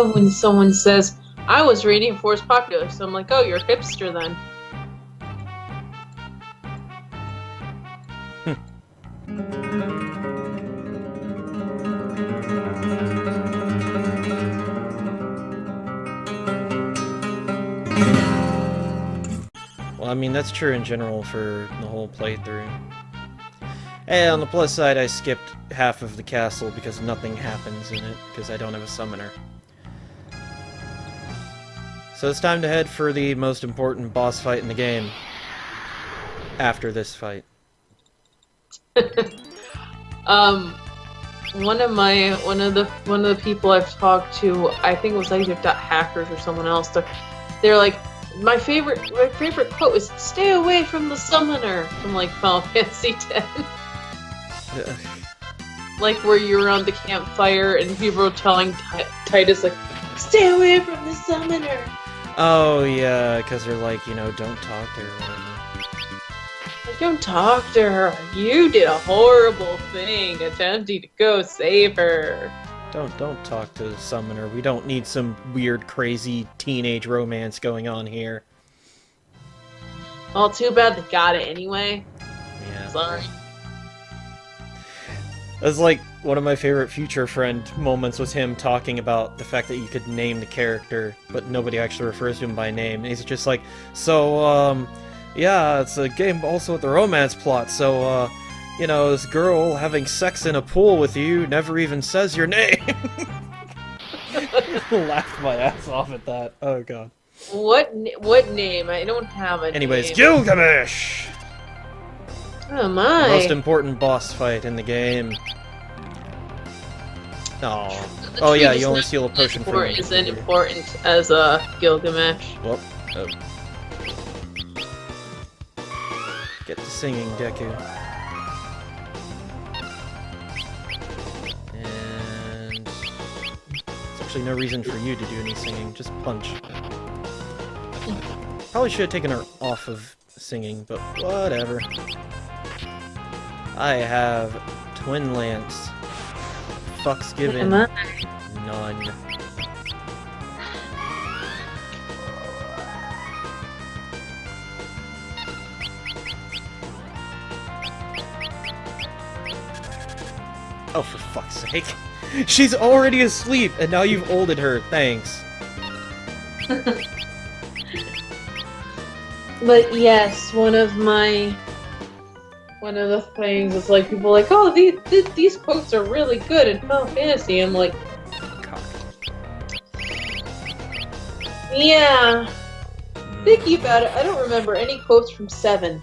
love when someone says, I was reading Force Popular, so I'm like, oh, you're a hipster then. Well, I mean, that's true in general for the whole playthrough. Hey, on the plus side, I skipped half of the castle because nothing happens in it, because I don't have a summoner. So it's time to head for the most important boss fight in the game. After this fight. One of the people I've talked to, I think it was either Hackers or someone else, they're like, my favorite quote is "Stay away from the summoner" from like Final Fantasy X. Like where you're around the campfire and people are telling Titus like, "Stay away from the summoner." Oh yeah, because they're like, you know, don't talk to her. Like, don't talk to her. You did a horrible thing attempting to go save her. Don't talk to the summoner. We don't need some weird, crazy teenage romance going on here. Well, too bad they got it anyway. Yeah. Sorry. That's like one of my favorite Future Friend moments was him talking about the fact that you could name the character, but nobody actually refers to him by name. And he's just like, so, yeah, it's a game also with the romance plot, so, you know, this girl having sex in a pool with you never even says your name. Laughed my ass off at that. Oh god. What name? I don't have a Anyways, name. Gilgamesh! Oh my. Most important boss fight in the game. Oh yeah, you only steal a potion from him. Isn't important as a Gilgamesh. Well, oh. Get to singing, Deku. And there's actually no reason for you to do any singing, just punch. Probably should have taken her off of singing, but whatever. I have Twin Lance. Fucks given. None. Oh, for fuck's sake. She's already asleep, and now you've olded her. Thanks. But yes, one of the things is like people are like, oh, these quotes are really good in Final Fantasy. I'm like, yeah. Thinking about it, I don't remember any quotes from 7.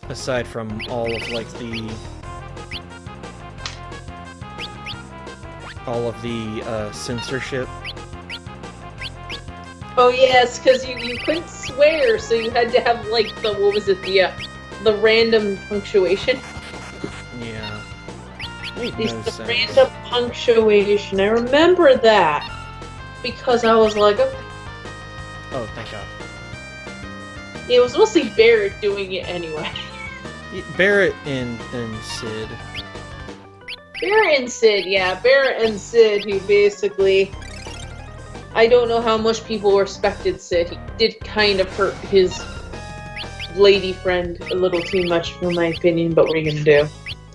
Aside from all of like the censorship. Oh yes, because you couldn't swear, so you had to have like the random punctuation. Yeah. The random punctuation. I remember that because I was like, okay. Oh, thank God. It was mostly Barrett doing it anyway. Barrett and Sid. Barrett and Sid, yeah. Barrett and Sid, who basically... I don't know how much people respected Sid. He did kind of hurt his lady friend a little too much, in my opinion, but what are you gonna do?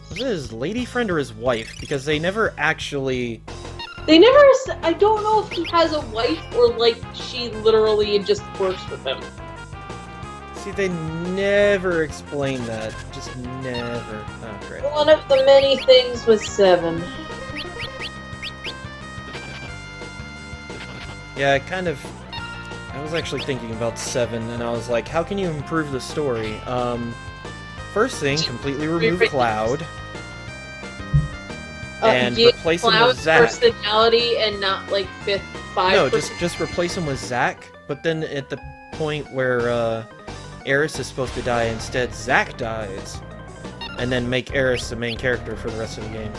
Was it his lady friend or his wife? Because they never actually... I don't know if he has a wife or, like, she literally just works with him. See, they never explain that. Just never. Oh, great. One of the many things with 7. Yeah, I was actually thinking about 7, and I was like, how can you improve the story? First thing, completely remove Cloud. And replace him with Zack. Personality and not, like, 5th. No, just replace him with Zack, but then at the point where, Aeris is supposed to die, instead Zack dies. And then make Aeris the main character for the rest of the game.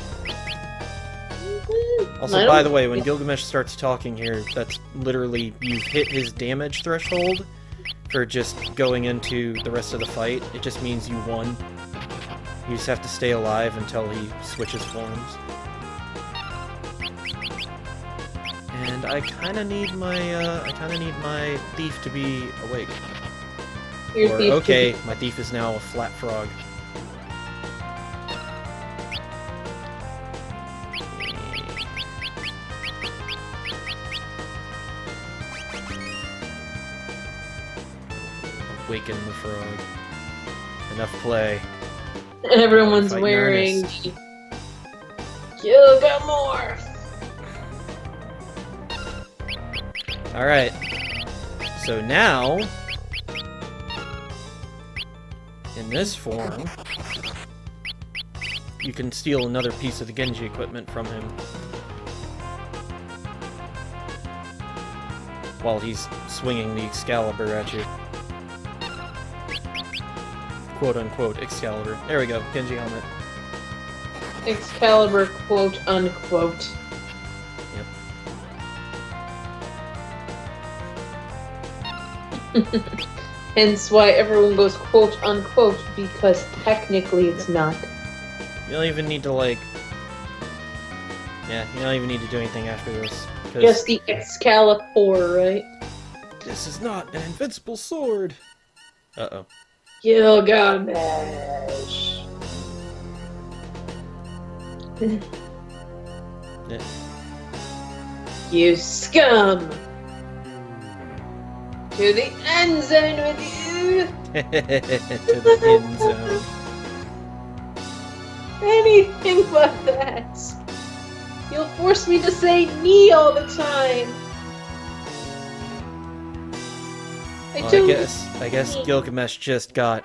Also, by the way, when Gilgamesh starts talking here, that's literally, you've hit his damage threshold for just going into the rest of the fight. It just means you won. You just have to stay alive until he switches forms. And I kind of need my thief to be awake. Your thief okay, my thief is now a flat frog. Awaken the frog. Enough play. Everyone's Fight in wearing earnest. Gilgamore. Alright. So now, in this form, you can steal another piece of the Genji equipment from him. While he's swinging the Excalibur at you. Quote-unquote Excalibur. There we go, Genji helmet. Excalibur, quote unquote. Yep. Hence why everyone goes quote unquote, because technically it's not. You don't even need to, like... Yeah, you don't even need to do anything after this. Just the Excalibur, right? This is not an invincible sword! Uh-oh. Gilgamesh. Yeah. You scum! To the end zone with you! To the end zone. Anything but that! You'll force me to say knee all the time! Well, I guess Gilgamesh just got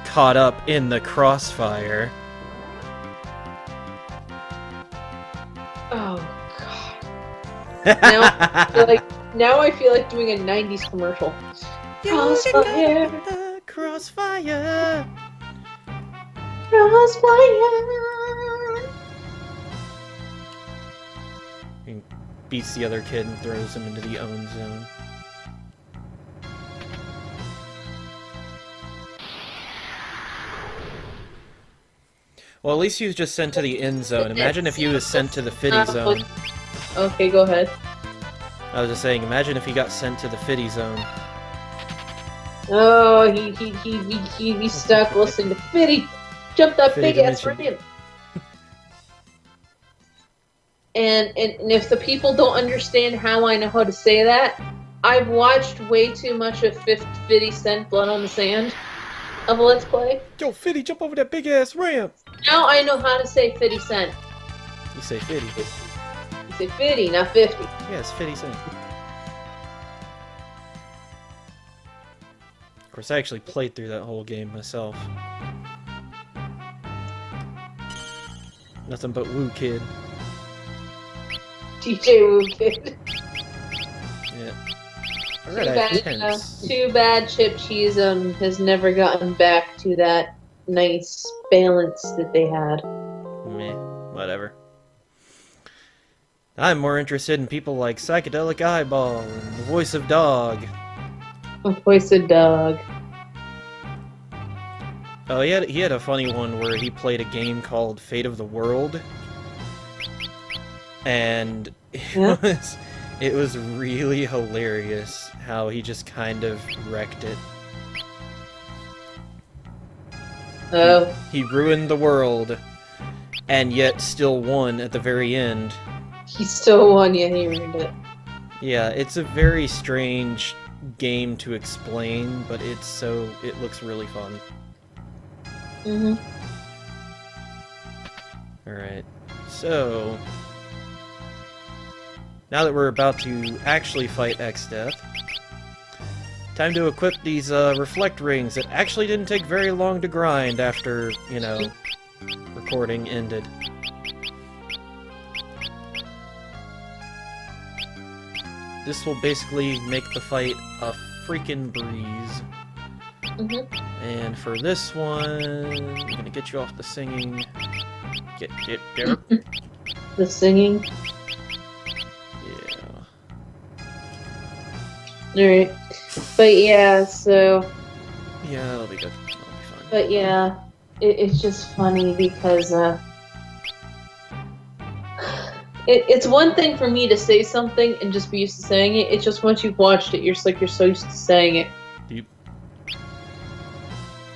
caught up in the crossfire. Oh god. Now I feel like doing a 90s commercial. Crossfire! Crossfire! Crossfire! He beats the other kid and throws him into the own zone. Well, at least he was just sent to the end zone. Imagine if he was sent to the Fiddy zone. Okay, go ahead. I was just saying, imagine if he got sent to the Fiddy zone. Oh, he stuck listening to Fiddy. Jump that Fiddy big ass dimension. ramp. And if the people don't understand how I know how to say that, I've watched way too much of 50 Cent Blood on the Sand of a Let's Play. Yo, Fiddy, jump over that big ass ramp! Now I know how to say 50 Cent. You say Fiddy. You say 50, not 50. Yeah, it's 50 Cent. Of course, I actually played through that whole game myself. Nothing but Woo Kid. DJ Woo Kid. Yeah. Alright, Too bad Chip Cheesem has never gotten back to that nice balance that they had. Meh, whatever. I'm more interested in people like Psychedelic Eyeball and The Voice of Dog. Voice of Dog. Oh, he had a funny one where he played a game called Fate of the World. And it was really hilarious how he just kind of wrecked it. Oh. He ruined the world, and yet still won at the very end. He still won, yeah, he ruined it. Yeah, it's a very strange game to explain, but it looks really fun. Mm-hmm. Alright, so... now that we're about to actually fight X-Death, time to equip these reflect rings that actually didn't take very long to grind after, you know, recording ended. This will basically make the fight a freaking breeze. Mm-hmm. And for this one, I'm gonna get you off the singing. Get there. The singing. Alright. But yeah, so... yeah, that'll be good. That'll be fine. But yeah, it's just funny because, It's one thing for me to say something and just be used to saying it. It's just once you've watched it, you're just like, you're so used to saying it. Deep.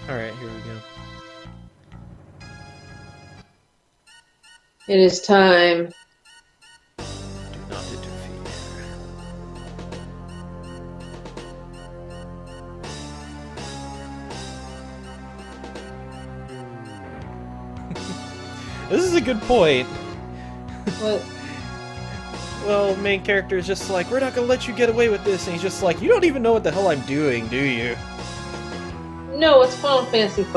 Alright, here we go. It is time. Do not interfere. This is a good point. What? Well, main character is just like, we're not gonna let you get away with this, and he's just like, you don't even know what the hell I'm doing, do you? No, it's Final Fantasy V.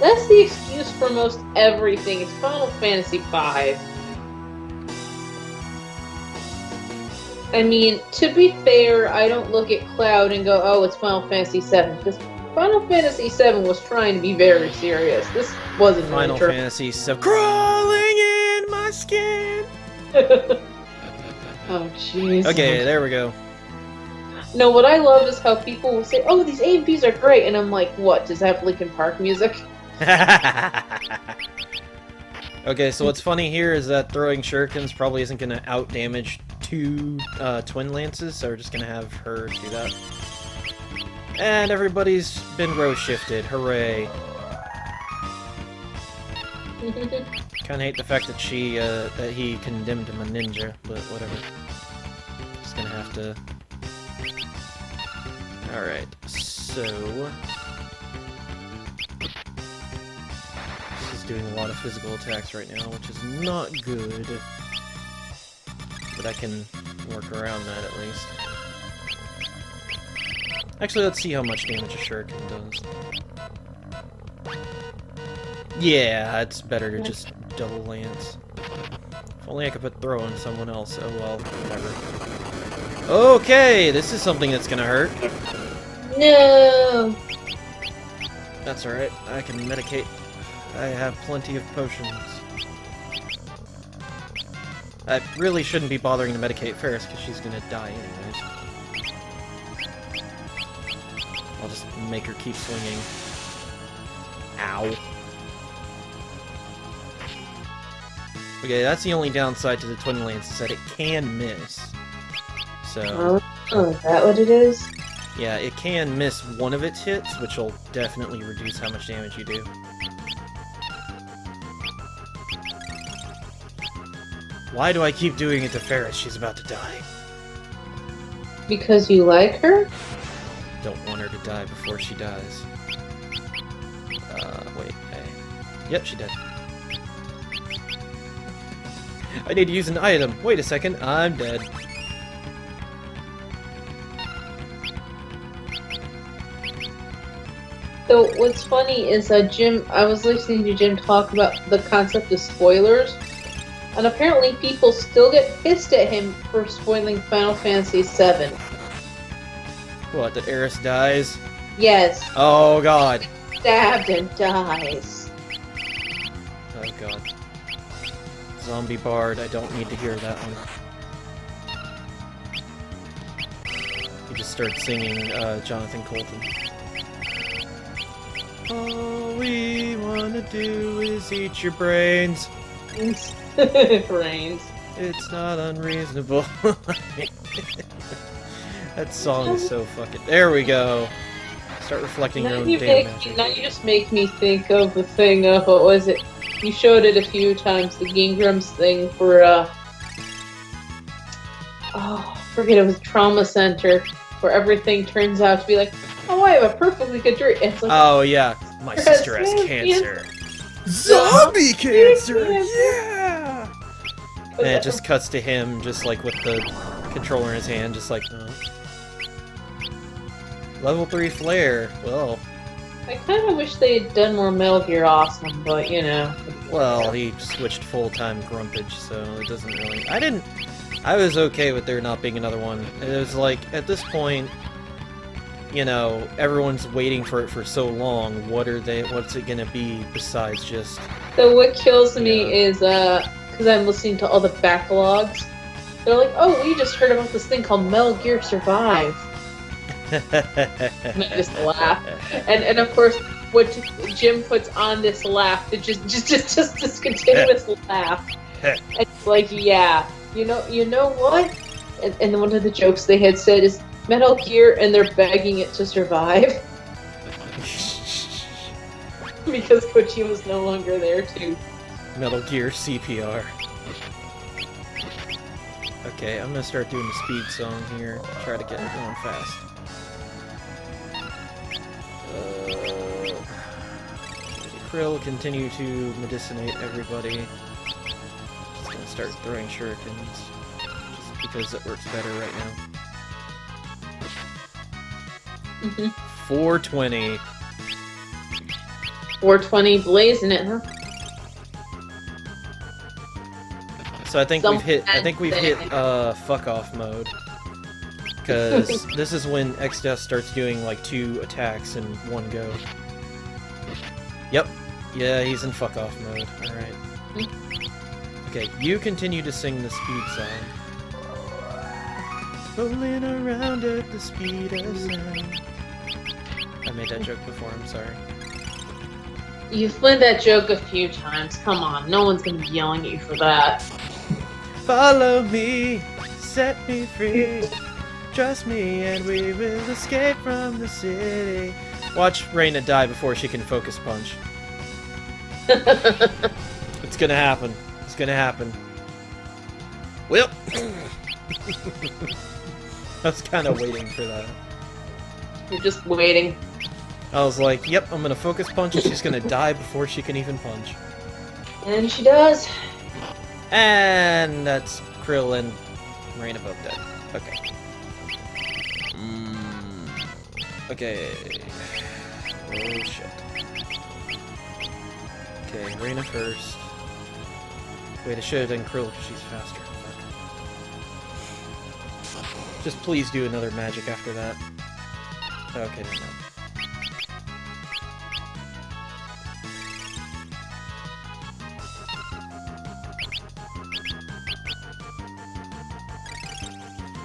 That's the excuse for most everything. It's Final Fantasy V. I mean, to be fair, I don't look at Cloud and go, oh, it's Final Fantasy VII, because Final Fantasy VII was trying to be very serious. This wasn't Final Fantasy VII. Crawling in my skin! Oh, jeez. Okay, there we go. No, what I love is how people will say, oh, these AMVs are great, and I'm like, what, does that have Linkin Park music? Okay, so what's funny here is that throwing shurikens probably isn't going to out-damage two twin lances, so we're just going to have her do that. And everybody's been row shifted, hooray. Kinda hate the fact that that he condemned him a ninja, but whatever. Just gonna have to... Alright, so... This is doing a lot of physical attacks right now, which is not good. But I can work around that at least. Actually, let's see how much damage a shuriken does. Yeah, it's better to just double lance. If only I could put throw on someone else. Oh well, whatever. Okay, this is something that's gonna hurt. No! That's alright, I can medicate. I have plenty of potions. I really shouldn't be bothering to medicate Ferris, because she's gonna die anyways. I'll just make her keep swinging. Ow. Okay, that's the only downside to the Twin Lance, is that it can miss. So... Oh, is that what it is? Yeah, it can miss one of its hits, which will definitely reduce how much damage you do. Why do I keep doing it to Ferris? She's about to die. Because you like her? Don't want her to die before she dies. Wait, hey. Yep, she did. I need to use an item. Wait a second, I'm dead. So what's funny is Jim, I was listening to Jim talk about the concept of spoilers, and apparently people still get pissed at him for spoiling Final Fantasy VII. What, that Eris dies? Yes. Oh god. Stabbed and dies. Oh god. Zombie Bard, I don't need to hear that one. He just starts singing Jonathan Colton. All we wanna do is eat your brains. Brains. It's not unreasonable. That song is so fucking... There we go! Start reflecting your own damn magic. Now you just make me think of the thing of, what was it? You showed it a few times, the Gingrams thing for, oh, I forget, it was Trauma Center, where everything turns out to be like, oh, I have a perfectly good dream. It's like, oh, yeah. My sister has cancer. Zombie cancer! Yeah! And it just cuts to him, just like with the controller in his hand, just like, Level 3 flare. Well. I kind of wish they had done more Metal Gear Awesome, but you know. Well, he switched full-time Grumpage, so it doesn't really... I was okay with there not being another one. It was like, at this point, you know, everyone's waiting for it for so long. What's it gonna be besides just... So what kills me is, because I'm listening to all the backlogs, they're like, oh, we just heard about this thing called Metal Gear Survive. And I just laugh. And of course, what Jim puts on this laugh, just this continuous laugh. And it's like, yeah, you know what? And one of the jokes they had said is Metal Gear, and they're begging it to survive. Because Kojima's no longer there to Metal Gear CPR. Okay, I'm gonna start doing the speed song here. Try to get it going fast. Krill continue to medicinate everybody. Just gonna start throwing shurikens. Just because it works better right now. 420. 420 blazing it, huh? So I think we've hit fuck off mode. Because this is when Xdeath starts doing like 2 attacks in one go. Yep. Yeah, he's in fuck off mode. Alright. Okay, you continue to sing the speed song. Rolling around at the speed of sound. I made that joke before, I'm sorry. You've played that joke a few times. Come on, no one's gonna be yelling at you for that. Follow me, set me free. Trust me and we will escape from the city. Watch Reina die before she can focus punch. It's gonna happen. It's gonna happen. Well, I was kind of waiting for that. You're just waiting. I was like, yep, I'm gonna focus punch and she's gonna die before she can even punch. And she does. And that's Krill and Reina both dead. Okay. Okay. Oh shit. Okay, Reina first. Wait, I should have done Krill because she's faster. Fuck. Just please do another magic after that. Okay, never mind.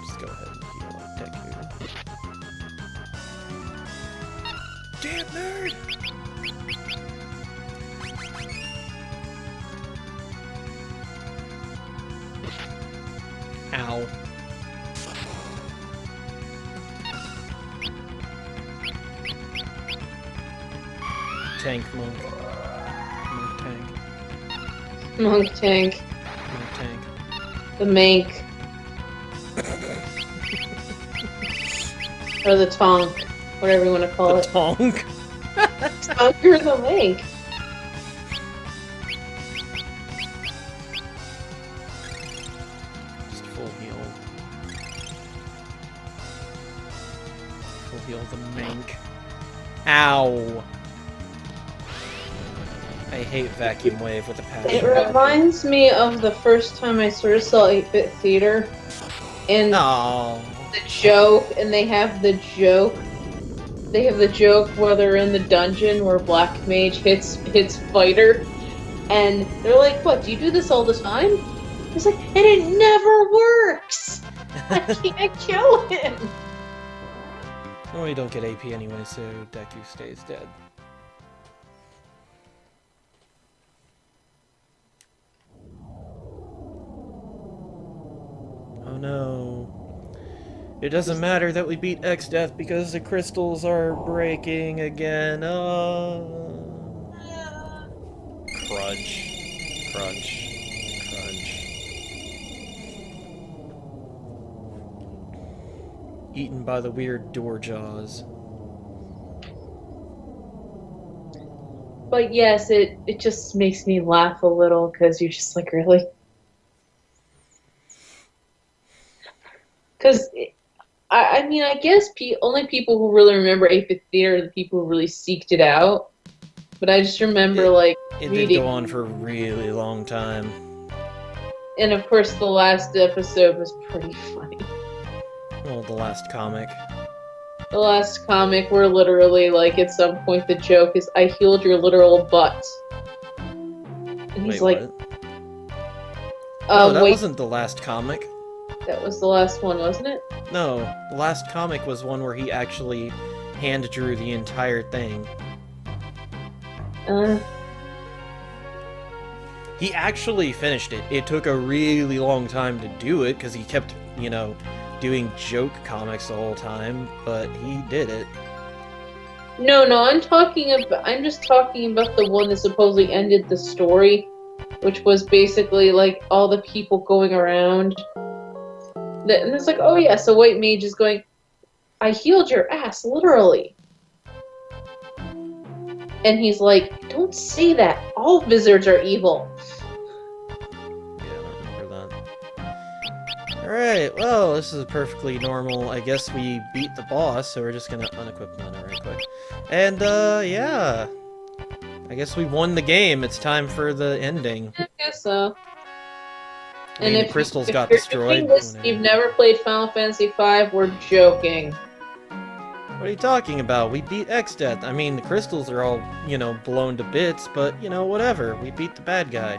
Just go ahead and heal up Deku. Damn nerd! Ow. Tank monk. Monk tank. Monk tank. Monk tank. The mank. Or the tonk. Whatever you want to call The it. tonk? Tonk or the mank. Just full heal. Full heal the mank. Ow! I hate Vacuum Wave with a passion. It reminds me of the first time I sort of saw 8-Bit Theater. And Oh. the joke, and they have the joke. They have the joke where they're in the dungeon where Black Mage hits Fighter, and they're like, "What? Do you do this all the time?" It's like, and it never works. I can't kill him. Well, you don't get AP anyway, so Deku stays dead. Oh no. It doesn't matter that we beat Xdeath because the crystals are breaking again. Oh. Crunch. Crunch. Crunch. Eaten by the weird door jaws. But yes, it just makes me laugh a little because you're just like, really? Because, I mean, I guess only people who really remember 8-Bit Theater are the people who really seeked it out. But I just remember, like, It reading. did go on for a really long time. And of course, the last episode was pretty funny. Well, the last comic. The last comic where literally, like, at some point the joke is, I healed your literal butt. And he's Wait, like, what? No, that wait, wasn't the last comic. that was the last one, wasn't it? No, the last comic was one where he actually hand drew the entire thing. He actually finished it. It took a really long time to do it, because he kept, you know, doing joke comics the whole time, but he did it. No, I'm just talking about the one that supposedly ended the story, which was basically, like, all the people going around. And it's like, oh yeah, so White Mage is going, I healed your ass, literally. And he's like, don't say that. All wizards are evil. Yeah, I don't remember that. Alright, well, this is perfectly normal. I guess we beat the boss, so we're just gonna unequip Lena right quick. And, yeah. I guess we won the game. It's time for the ending. I guess so. I mean, And the crystals got you're destroyed. doing this, you've never played Final Fantasy V, we're joking. What are you talking about? We beat X-Death. I mean, the crystals are all, you know, blown to bits, but, you know, whatever. We beat the bad guy.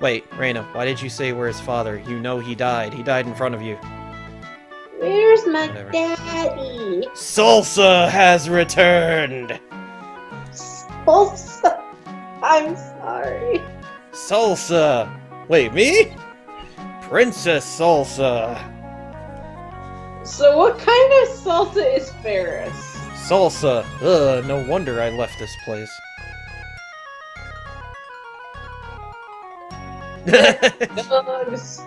Wait, Reina, why did you say we're his father? You know he died. He died in front of you. Where's my Whatever. daddy? Salsa has returned! Salsa. I'm sorry. Salsa! Wait, me? Princess Salsa! So what kind of salsa is Ferris? Salsa! Ugh, no wonder I left this place. Dogs.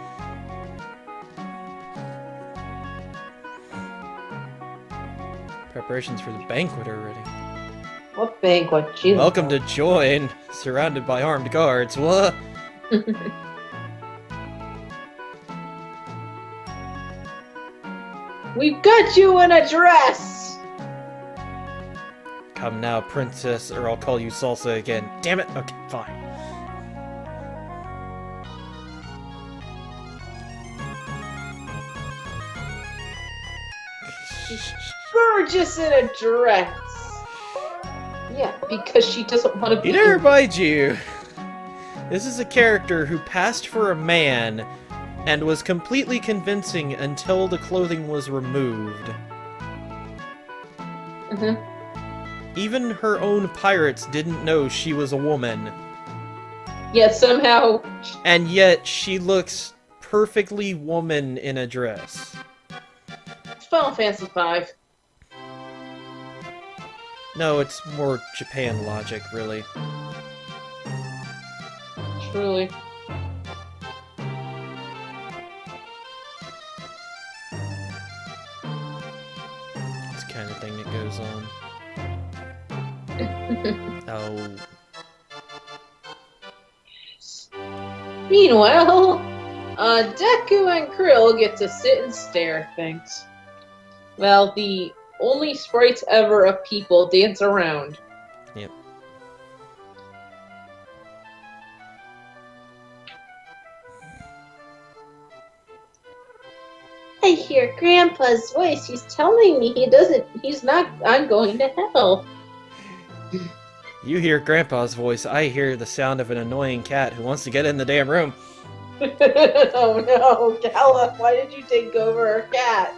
Preparations for the banquet are ready. What banquet? Jesus. Welcome to join, surrounded by armed guards. What? We've got you in a dress! Come now, princess, or I'll call you Salsa again. Damn it! Okay, fine. Gorgeous in a dress! Yeah, because she doesn't want to be... Peter, mind you, this is a character who passed for a man and was completely convincing until the clothing was removed. Even her own pirates didn't know she was a woman. Yet somehow... And yet, she looks perfectly woman in a dress. It's Final Fantasy V. No, it's more Japan logic, really. Truly. It's the kind of thing that goes on. Oh. Meanwhile, Deku and Krill get to sit and stare at things. Well, the only sprites ever of people dance around. Yep. I hear Grandpa's voice. He's telling me he's not, I'm going to hell. You hear Grandpa's voice, I hear the sound of an annoying cat who wants to get in the damn room. Oh no, Galuf, why did you take over our cat?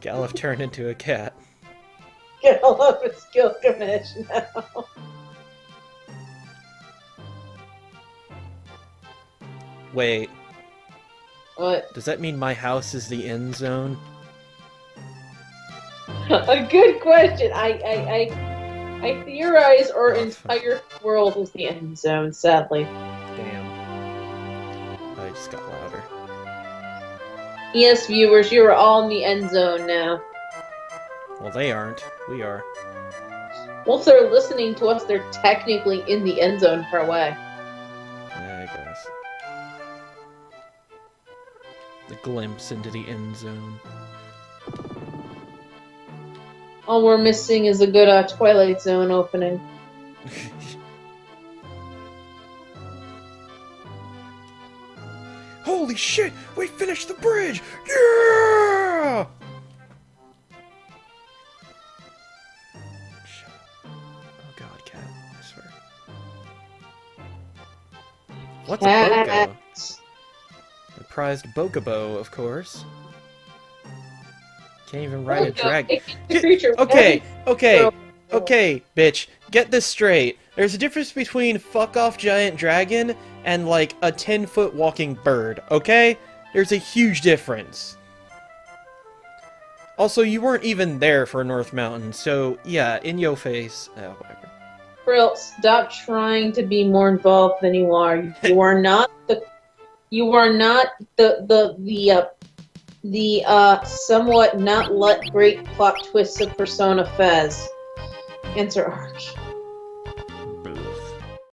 Galuf turned into a cat. Galuf is Gilgamesh now. Wait, What? does that mean my house is the end zone? A good question. I theorize our entire world is the end zone, sadly. Damn. I just got louder. Yes, viewers, you are all in the end zone now. Well, they aren't. We are. Well, if they're listening to us, they're technically in the end zone far away. Yeah, I guess. The glimpse into the end zone. All we're missing is a good Twilight Zone opening. Holy shit! We finished the bridge! Yeah! Shut up. Oh god, cat. I swear. What's a bogo? Cat. The prized bokobo, of course. Can't even ride a dragon. Creature. Okay, bitch. get this straight. There's a difference between fuck off giant dragon and like a 10-foot walking bird, okay? There's a huge difference. Also, you weren't even there for North Mountain, so yeah, in your face. Whatever. Frill, stop trying to be more involved than you are. You are not the somewhat not great plot twists of Persona Fez. Answer Arch.